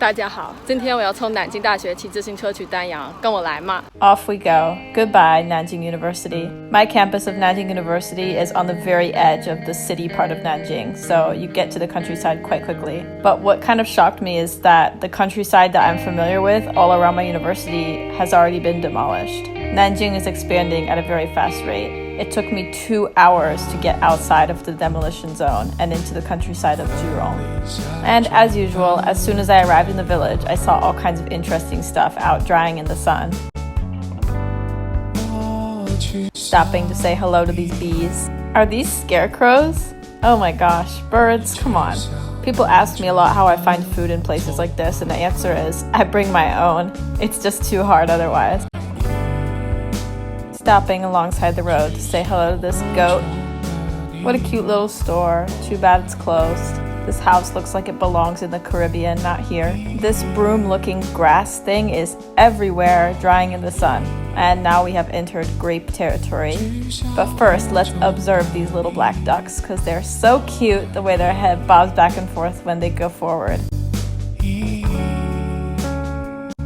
大家好，今天我要从南京大学骑自行车去丹阳，跟我来嘛。 Off we go. Goodbye, Nanjing University. My campus of Nanjing University is on the very edge of the city part of Nanjing, so you get to the countryside quite quickly. But what kind of shocked me is that the countryside that I'm familiar with all around my university has already been demolished. Nanjing is expanding at a very fast rate. It took me 2 hours to get outside of the demolition zone and into the countryside of Jurong. And as usual, as soon as I arrived in the village, I saw all kinds of interesting stuff out drying in the sun. Stopping to say hello to these bees. Are these scarecrows? Oh my gosh, birds, come on. People ask me a lot how I find food in places like this, and the answer is, I bring my own. It's just too hard otherwise. Stopping alongside the road to say hello to this goat. What a cute little store. Too bad it's closed. This house looks like it belongs in the Caribbean, not here. This broom-looking grass thing is everywhere, drying in the sun. And now we have entered grape territory. But first, let's observe these little black ducks, because they're so cute the way their head bobs back and forth when they go forward.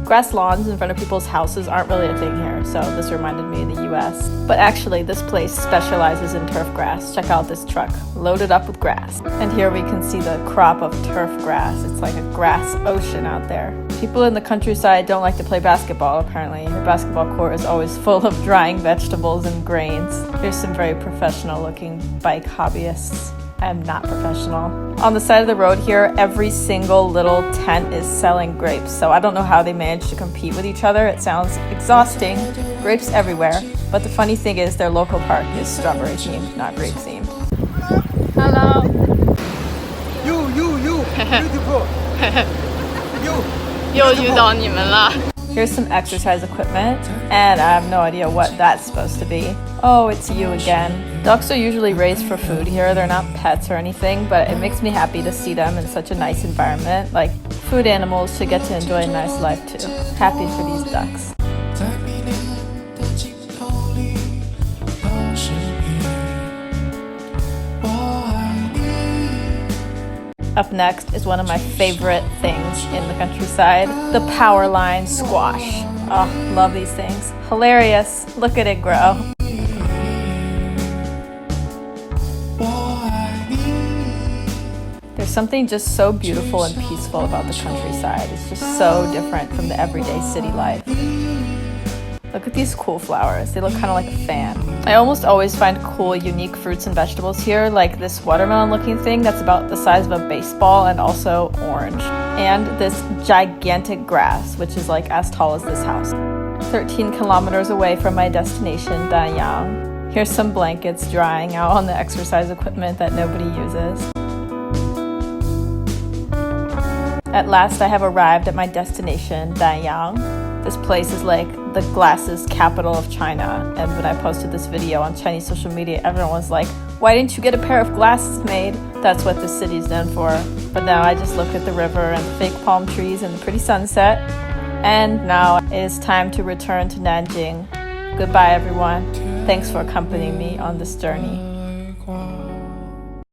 Grass lawns in front of people's houses aren't really a thing here, so this reminded me of the US. But actually, this place specializes in turf grass. Check out this truck, loaded up with grass. And here we can see the crop of turf grass. It's like a grass ocean out there. People in the countryside don't like to play basketball, apparently. The basketball court is always full of drying vegetables and grains. Here's some very professional-looking bike hobbyists. I'm not professional. On the side of the road here, every single little tent is selling grapes, so I don't know how they manage to compete with each other. It sounds exhausting. Grapes everywhere. But the funny thing is their local park is strawberry themed, not grape themed. Hello. You, beautiful. You. 又遇到你们了。 Here's some exercise equipment, and I have no idea what that's supposed to be. Oh, it's you again. Ducks are usually raised for food here. They're not pets or anything, but it makes me happy to see them in such a nice environment. Like, food animals should get to enjoy a nice life too. Happy for these ducks. Up next is one of my favorite things in the countryside, the power line squash. Oh, love these things. Hilarious. Look at it grow. There's something just so beautiful and peaceful about the countryside. It's just so different from the everyday city life. Look at these cool flowers. They look kind of like a fan. I almost always find cool, unique fruits and vegetables here, like this watermelon-looking thing that's about the size of a baseball and also orange. And this gigantic grass, which is like as tall as this house. 13 kilometers away from my destination, Danyang. Here's some blankets drying out on the exercise equipment that nobody uses. At last, I have arrived at my destination, Danyang. This place is like the glasses capital of China, and when I posted this video on Chinese social media, everyone was like, why didn't you get a pair of glasses made? That's what this city is known for. But now I just look at the river and the fake palm trees and the pretty sunset, and now it is time to return to Nanjing. Goodbye everyone. Thanks for accompanying me on this journey.